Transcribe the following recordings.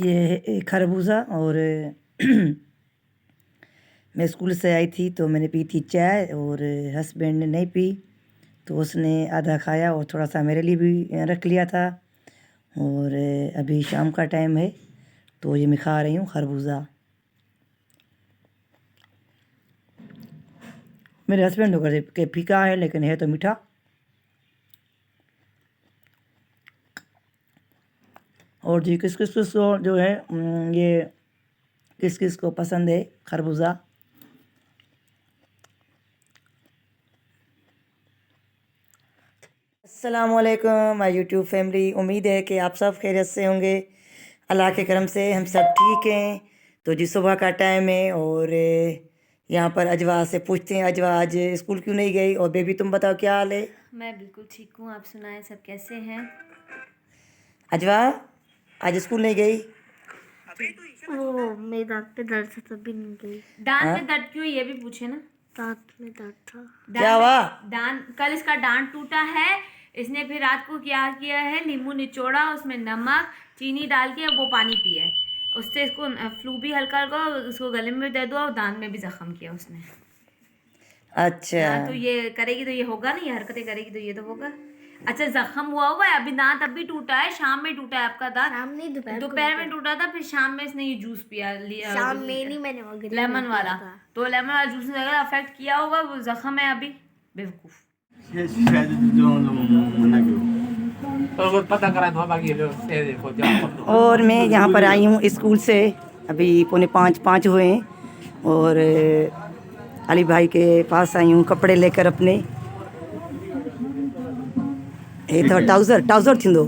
یہ خربوزہ اور میں اسکول سے آئی تھی تو میں نے پی تھی چائے اور ہسبینڈ نے نہیں پی تو اس نے آدھا کھایا اور تھوڑا سا میرے لیے بھی رکھ لیا تھا. اور ابھی شام کا ٹائم ہے تو یہ میں کھا رہی ہوں خربوزہ. میرے ہسبینڈ کو کہ پھیکا ہے لیکن ہے تو میٹھا. اور جی کس کس کو جو ہے یہ کس کس کو پسند ہے خربوزہ؟ السلام علیکم مائی یوٹیوب فیملی. امید ہے کہ آپ سب خیریت سے ہوں گے. اللہ کے کرم سے ہم سب ٹھیک ہیں. تو جی صبح کا ٹائم ہے اور یہاں پر اجوا سے پوچھتے ہیں اجوا آج اسکول کیوں نہیں گئی. اور بیبی تم بتاؤ کیا حال ہے؟ میں بالکل ٹھیک ہوں. آپ سنائیں سب کیسے ہیں؟ اجوا آج اسکول نہیں گئی؟ میرے دانت پہ درد تھا تب بھی نہیں گئی. دانت میں درد کیوں یہ بھی پوچھے نا. دانت میں درد تھا. کیا ہوا؟ کل اس کا ڈانٹ ٹوٹا ہے. اس نے پھر رات کو کیا کیا ہے نیمبو نچوڑا اس میں نمک چینی ڈال کے وہ پانی پیا ہے. اس سے اس کو فلو بھی ہلکا ہلکا اس کو گلے میں بھی درد ہوا اور دانت میں بھی زخم کیا اس نے. اچھا تو یہ کرے گی تو یہ ہوگا نا. یہ حرکتیں کرے گی تو یہ تو ہوگا. اچھا زخم ہوا ہے ابھی دانت اب بھی ٹوٹا ہے. شام میں ٹوٹا ہے آپ کا دانت. شام نہیں دوپہر میں ٹوٹا تھا. پھر شام میں اس نے یہ جوس پیا شام میں نہیں میں نے لیمن والا. تو لیمن والا جوس نے اگر افیکٹ کیا ہوگا وہ زخم ہے ابھی. بیوقوف. اور میں یہاں پر آئی ہوں اسکول سے. ابھی 4:45 ہوئے ہیں اور علی بھائی کے پاس آئی ہوں کپڑے لے کر اپنے. یہ تو ٹاؤزر تھیندو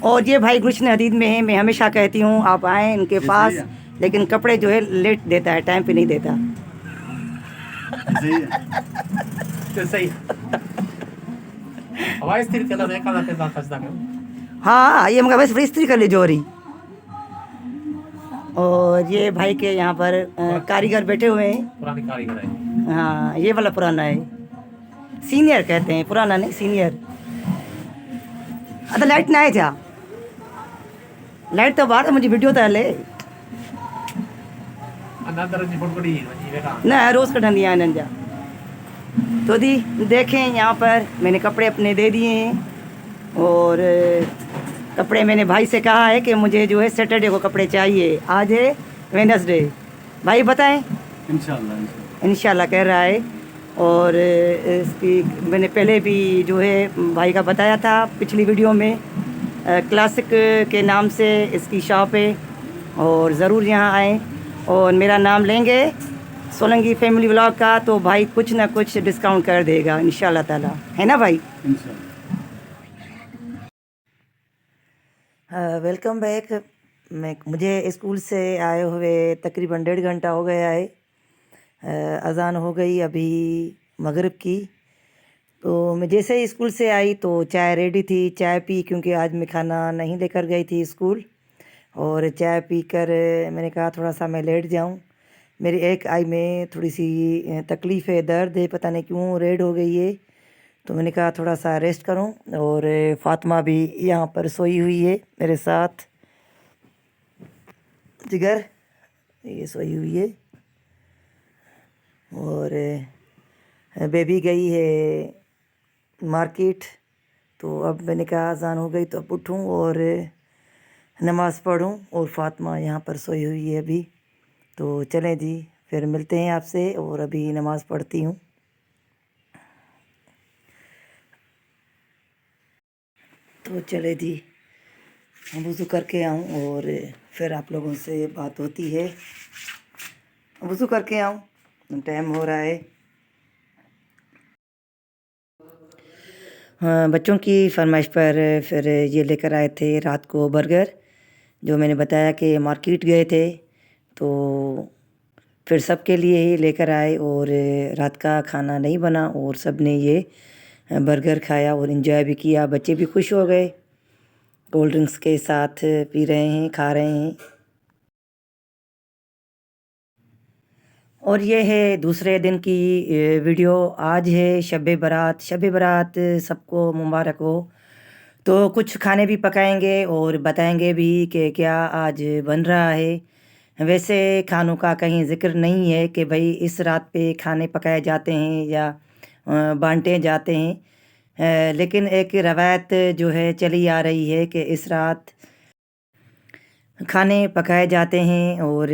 اور یہ بھائی گلشن حدید میں ہیں. میں ہمیشہ کہتی ہوں آپ آئیں ان کے پاس لیکن کپڑے جو ہے لیٹ دیتا ہے ٹائم پہ نہیں دیتا. ہاں یہ مگر بس استری کر لی جوہری. اور یہ بھائی کے یہاں پر کاریگر بیٹھے ہوئے ہیں. ہاں یہ والا پرانا ہے. سینئر کہتے ہیں پرانا نہیں سینئر. اچھا لائٹ نہ آئے تھا. لائٹ تو باہر مجھے ویڈیو تو ہلے نہ روز کٹھن دیا انہن جا. تو دی دیکھیں یہاں پر میں نے کپڑے اپنے دے دیے ہیں. اور کپڑے میں نے بھائی سے کہا ہے کہ مجھے جو ہے سیٹرڈے کو کپڑے چاہیے. آج ہے وینسڈے. بھائی بتائیں. انشاءاللہ کہہ رہا ہے. اور اس کی میں نے پہلے بھی جو ہے بھائی کا بتایا تھا پچھلی ویڈیو میں. کلاسک کے نام سے اس کی شاپ ہے اور ضرور یہاں آئیں. اور میرا نام لیں گے سولنگی فیملی ولاگ کا تو بھائی کچھ نہ کچھ ڈسکاؤنٹ کر دے گا انشاءاللہ تعالی. ہے نا بھائی؟ Welcome back. مجھے اسکول سے آئے ہوئے تقریباً 1.5 گھنٹہ ہو گیا ہے. اذان ہو گئی ابھی مغرب کی. تو میں جیسے ہی اسکول سے آئی تو چائے ریڈی تھی. چائے پی کیونکہ آج میں کھانا نہیں لے کر گئی تھی اسکول. اور چائے پی کر میں نے کہا تھوڑا سا میں لیٹ جاؤں. میری ایک آئی میں تھوڑی سی تکلیف ہے درد ہے پتہ نہیں کیوں ریڈ ہو گئی ہے. تو میں نے کہا تھوڑا سا ریسٹ کروں. اور فاطمہ بھی یہاں پر سوئی ہوئی ہے میرے ساتھ. جگر یہ سوئی ہوئی ہے. اور بیبی گئی ہے مارکیٹ. تو اب میں نے کہا اذان ہو گئی تو اب اٹھوں اور نماز پڑھوں. اور فاطمہ یہاں پر سوئی ہوئی ہے ابھی. تو چلیں جی پھر ملتے ہیں آپ سے. اور ابھی نماز پڑھتی ہوں. تو چلے جی وضو کر کے آؤں اور پھر آپ لوگوں سے بات ہوتی ہے. وضو کر کے آؤں ٹائم ہو رہا ہے. ہاں بچوں کی فرمائش پر پھر یہ لے کر آئے تھے رات کو برگر. جو میں نے بتایا کہ مارکیٹ گئے تھے تو پھر سب کے لیے ہی لے کر آئے. اور رات کا کھانا نہیں بنا اور سب نے یہ برگر کھایا اور انجوائے بھی کیا. بچے بھی خوش ہو گئے. کولڈ ڈرنکس کے ساتھ پی رہے ہیں کھا رہے ہیں. اور یہ ہے دوسرے دن کی ویڈیو. آج ہے شب برات. شب برات سب کو مبارک ہو. تو کچھ کھانے بھی پکائیں گے اور بتائیں گے بھی کہ کیا آج بن رہا ہے. ویسے کھانوں کا کہیں ذکر نہیں ہے کہ بھئی اس رات پہ کھانے پکائے جاتے ہیں یا بانٹے جاتے ہیں، لیکن ایک روایت جو ہے چلی آ رہی ہے کہ اس رات کھانے پکائے جاتے ہیں. اور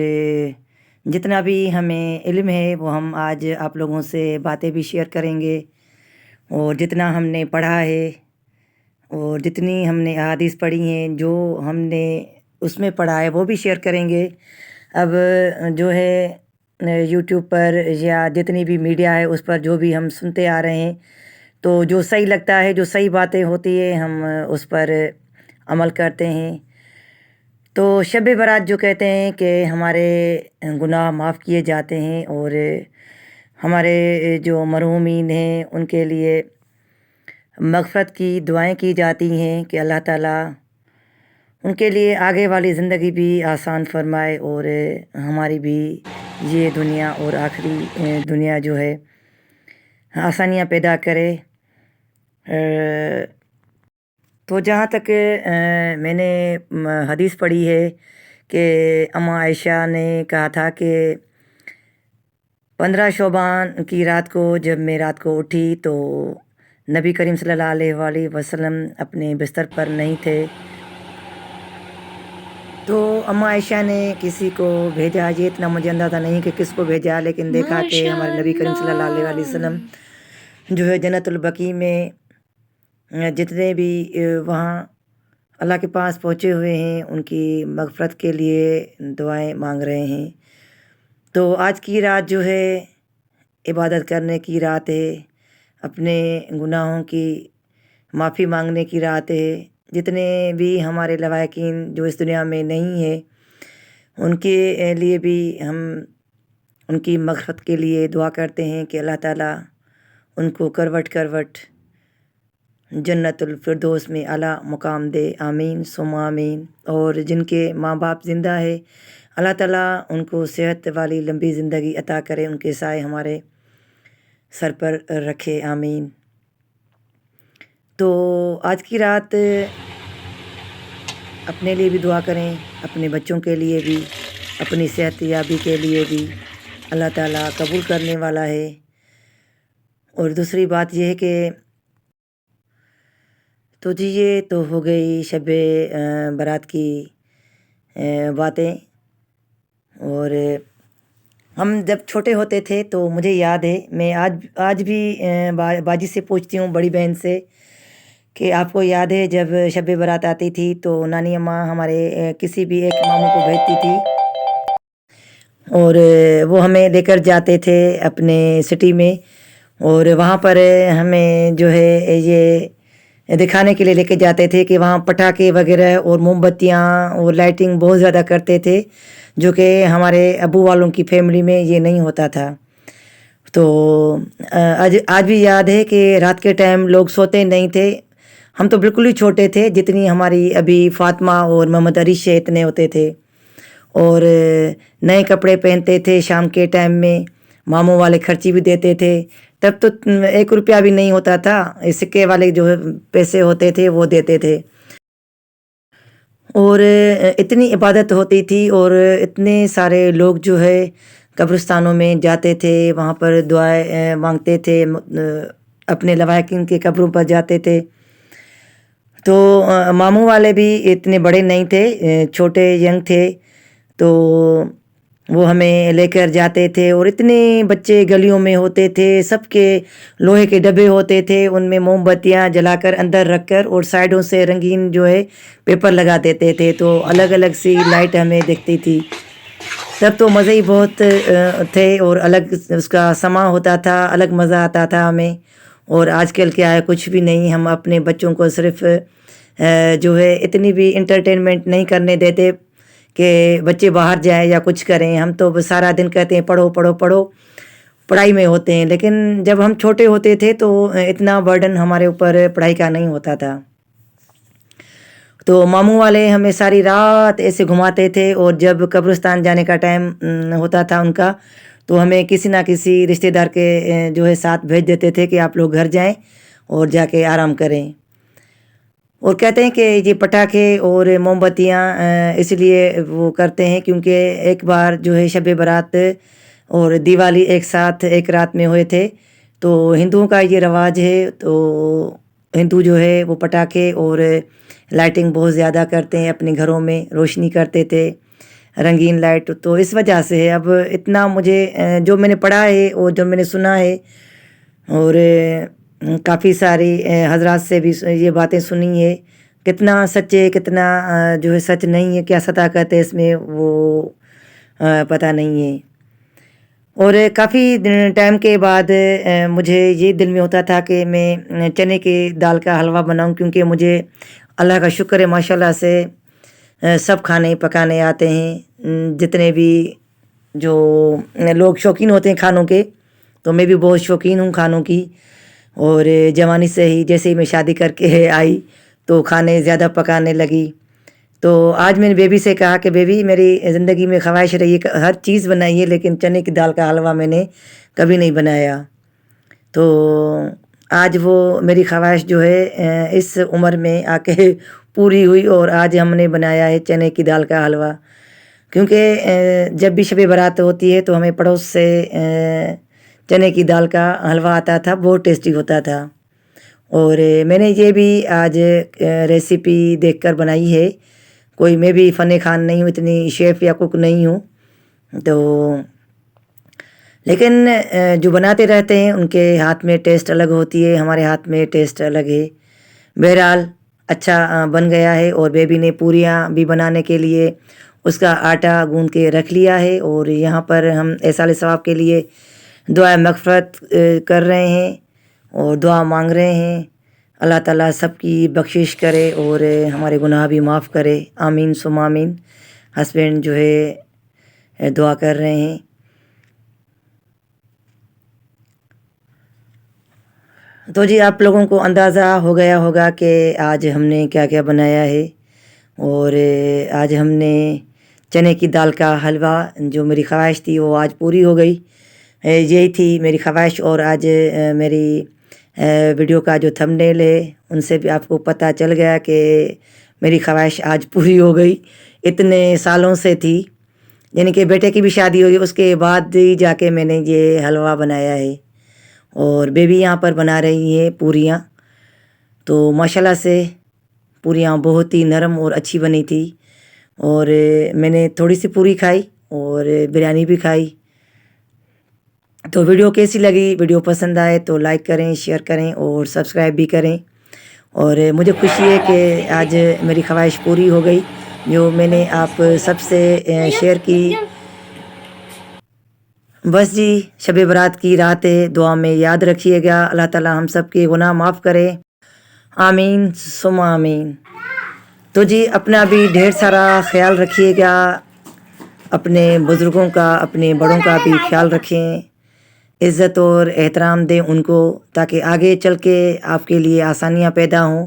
جتنا بھی ہمیں علم ہے وہ ہم آج آپ لوگوں سے باتیں بھی شیئر کریں گے، اور جتنا ہم نے پڑھا ہے اور جتنی ہم نے احادیث پڑھی ہیں جو ہم نے اس میں پڑھا ہے وہ بھی شیئر کریں گے. اب جو ہے یوٹیوب پر یا جتنی بھی میڈیا ہے اس پر جو بھی ہم سنتے آ رہے ہیں، تو جو صحیح لگتا ہے، جو صحیح باتیں ہوتی ہیں، ہم اس پر عمل کرتے ہیں. تو شب برات جو کہتے ہیں کہ ہمارے گناہ معاف کیے جاتے ہیں، اور ہمارے جو مرحومین ہیں ان کے لیے مغفرت کی دعائیں کی جاتی ہیں کہ اللہ تعالیٰ ان کے لیے آگے والی زندگی بھی آسان فرمائے، اور ہماری بھی یہ دنیا اور آخری دنیا جو ہے آسانیاں پیدا کرے. تو جہاں تک میں نے حدیث پڑھی ہے کہ اماں عائشہ نے کہا تھا کہ 15 شعبان کی رات کو جب میں رات کو اٹھی تو نبی کریم صلی اللہ علیہ وآلہ وسلم اپنے بستر پر نہیں تھے. تو اماں عائشہ نے کسی کو بھیجا، یہ اتنا مجھے اندازہ نہیں کہ کس کو بھیجا، لیکن دیکھا کہ ہمارے نبی کریم صلی اللہ علیہ وسلم جو ہے جنت البقیع میں جتنے بھی وہاں اللہ کے پاس پہنچے ہوئے ہیں ان کی مغفرت کے لیے دعائیں مانگ رہے ہیں. تو آج کی رات جو ہے عبادت کرنے کی رات ہے، اپنے گناہوں کی معافی مانگنے کی رات ہے. جتنے بھی ہمارے لواحقین جو اس دنیا میں نہیں ہے ان کے لیے بھی ہم ان کی مغفرت کے لیے دعا کرتے ہیں کہ اللہ تعالیٰ ان کو کروٹ کروٹ جنت الفردوس میں اعلیٰ مقام دے. آمین ثم آمین. اور جن کے ماں باپ زندہ ہے اللہ تعالیٰ ان کو صحت والی لمبی زندگی عطا کرے، ان کے سائے ہمارے سر پر رکھے. آمین. تو آج کی رات اپنے لیے بھی دعا کریں، اپنے بچوں کے لیے بھی، اپنی صحت یابی کے لیے بھی. اللہ تعالیٰ قبول کرنے والا ہے. اور دوسری بات یہ ہے کہ تو جی یہ تو ہو گئی شب برات کی باتیں. اور ہم جب چھوٹے ہوتے تھے تو مجھے یاد ہے، میں آج بھی باجی سے پوچھتی ہوں، بڑی بہن سے، کہ آپ کو یاد ہے جب شب برات آتی تھی تو نانی اماں ہمارے کسی بھی ایک ماموں کو بھیجتی تھی اور وہ ہمیں لے کر جاتے تھے اپنے سٹی میں، اور وہاں پر ہمیں جو ہے یہ دکھانے کے لیے لے کے جاتے تھے کہ وہاں پٹاخے وغیرہ اور موم بتیاں اور لائٹنگ بہت زیادہ کرتے تھے، جو کہ ہمارے ابو والوں کی فیملی میں یہ نہیں ہوتا تھا. تو آج بھی یاد ہے کہ رات کے ٹائم لوگ سوتے نہیں تھے. ہم تو بالکل ہی چھوٹے تھے، جتنی ہماری ابھی فاطمہ اور محمد عریش اتنے ہوتے تھے، اور نئے کپڑے پہنتے تھے. شام کے ٹائم میں ماموں والے خرچی بھی دیتے تھے. تب تو 1 روپیہ بھی نہیں ہوتا تھا، سکے والے جو پیسے ہوتے تھے وہ دیتے تھے. اور اتنی عبادت ہوتی تھی، اور اتنے سارے لوگ جو ہے قبرستانوں میں جاتے تھے، وہاں پر دعائیں مانگتے تھے، اپنے لواحقین کے قبروں پر جاتے تھے. تو ماموں والے بھی اتنے بڑے نہیں تھے، چھوٹے ینگ تھے، تو وہ ہمیں لے کر جاتے تھے. اور اتنے بچے گلیوں میں ہوتے تھے، سب کے لوہے کے ڈبے ہوتے تھے، ان میں موم بتیاں جلا کر اندر رکھ کر اور سائڈوں سے رنگین جو ہے پیپر لگا دیتے تھے، تو الگ الگ سی لائٹ ہمیں دکھتی تھی. تب تو مزے ہی بہت تھے، اور الگ اس کا سما ہوتا تھا، الگ مزہ آتا تھا ہمیں. اور آج کل کیا ہے، کچھ بھی نہیں. ہم اپنے بچوں کو صرف جو ہے اتنی بھی انٹرٹینمنٹ نہیں کرنے دیتے کہ بچے باہر جائیں یا کچھ کریں. ہم تو سارا دن کہتے ہیں پڑھو پڑھو پڑھو، پڑھائی میں ہوتے ہیں. لیکن جب ہم چھوٹے ہوتے تھے تو اتنا برڈن ہمارے اوپر پڑھائی کا نہیں ہوتا تھا. تو ماموں والے ہمیں ساری رات ایسے گھماتے تھے، اور جب قبرستان جانے کا ٹائم ہوتا تھا ان کا، تو ہمیں کسی نہ کسی رشتہ دار کے جو ہے ساتھ بھیج دیتے تھے کہ آپ لوگ گھر جائیں اور جا کے آرام کریں. اور کہتے ہیں کہ یہ پٹاخے اور موم بتیاں اس لیے وہ کرتے ہیں کیونکہ ایک بار جو ہے شب برات اور دیوالی ایک ساتھ ایک رات میں ہوئے تھے. تو ہندوؤں کا یہ رواج ہے. تو ہندو جو ہے وہ پٹاخے اور لائٹنگ بہت زیادہ کرتے ہیں، اپنے گھروں میں روشنی کرتے تھے، رنگین لائٹ. تو اس وجہ سے ہے. اب اتنا مجھے جو میں نے پڑھا ہے اور جو میں نے سنا ہے اور کافی ساری حضرات سے بھی یہ باتیں سنی ہے، کتنا سچ ہے کتنا جو ہے سچ نہیں ہے، کیا صداقت ہے اس میں وہ پتہ نہیں ہے. اور کافی ٹائم کے بعد مجھے یہ دل میں ہوتا تھا کہ میں چنے کی دال کا حلوہ بناؤں، کیونکہ مجھے اللہ کا شکر ہے ماشاءاللہ سے سب کھانے پکانے آتے ہیں. جتنے بھی جو لوگ شوقین ہوتے ہیں کھانوں کے، تو میں بھی بہت شوقین ہوں کھانوں کی. اور جوانی سے ہی جیسے ہی میں شادی کر کے آئی تو کھانے زیادہ پکانے لگی. تو آج میں نے بیبی سے کہا کہ بیبی میری زندگی میں خواہش رہی ہے ہر چیز بنائیے، لیکن چنے کی دال کا حلوہ میں نے کبھی نہیں بنایا. تو آج وہ میری خواہش جو ہے اس عمر میں آ کے پوری ہوئی، اور آج ہم نے بنایا ہے چنے کی دال کا حلوہ. کیونکہ جب بھی شب برات ہوتی ہے تو ہمیں پڑوس سے چنے کی دال کا حلوہ آتا تھا، بہت ٹیسٹی ہوتا تھا. اور میں نے یہ بھی آج ریسیپی دیکھ کر بنائی ہے. کوئی میں بھی فن خان نہیں ہوں، اتنی شیف یا کک نہیں ہوں، تو لیکن جو بناتے رہتے ہیں ان کے ہاتھ میں ٹیسٹ الگ ہوتی ہے، ہمارے ہاتھ میں ٹیسٹ الگ ہے. بہرحال اچھا بن گیا ہے. اور بیبی نے پوریاں بھی بنانے کے لیے اس کا آٹا گوندھ کے رکھ لیا ہے. اور یہاں پر ہم ایصال ثواب کے لیے دعا مغفرت کر رہے ہیں اور دعا مانگ رہے ہیں. اللہ تعالیٰ سب کی بخشش کرے اور ہمارے گناہ بھی معاف کرے. آمین ثم آمین. ہسبینڈ جو ہے دعا کر رہے ہیں. تو جی آپ لوگوں کو اندازہ ہو گیا ہوگا کہ آج ہم نے کیا کیا بنایا ہے. اور آج ہم نے چنے کی دال کا حلوہ، جو میری خواہش تھی وہ آج پوری ہو گئی. یہی تھی میری خواہش. اور آج میری ویڈیو کا جو تھمبنیل ہے ان سے بھی آپ کو پتہ چل گیا کہ میری خواہش آج پوری ہو گئی. اتنے سالوں سے تھی، یعنی کہ بیٹے کی بھی شادی ہوئی اس کے بعد ہی جا کے میں نے یہ حلوہ بنایا ہے. اور بیبی یہاں پر بنا رہی ہے پوریاں. تو ماشاءاللہ سے پوریاں بہت ہی نرم اور اچھی بنی تھی. اور میں نے تھوڑی سی پوری کھائی اور بریانی بھی کھائی. تو ویڈیو کیسی لگی؟ ویڈیو پسند آئے تو لائک کریں، شیئر کریں اور سبسکرائب بھی کریں. اور مجھے خوشی ہے کہ آج میری خواہش پوری ہو گئی جو میں نے آپ سب سے شیئر کی. بس جی شب برات کی رات ہے، دعا میں یاد رکھیے گا. اللہ تعالیٰ ہم سب کے گناہ معاف کرے. آمین ثم آمین. تو جی اپنا بھی ڈھیر سارا خیال رکھیے گا، اپنے بزرگوں کا اپنے بڑوں کا بھی خیال رکھیں، عزت اور احترام دیں ان کو، تاکہ آگے چل کے آپ کے لیے آسانیاں پیدا ہوں.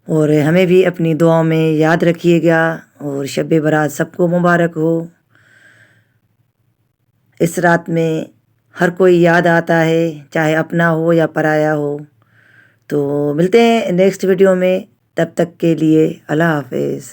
اور ہمیں بھی اپنی دعاؤں میں یاد رکھیے گا. اور شب برات سب کو مبارک ہو. اس رات میں ہر کوئی یاد آتا ہے، چاہے اپنا ہو یا پرایا ہو. تو ملتے ہیں نیکسٹ ویڈیو میں، تب تک کے لیے اللہ حافظ.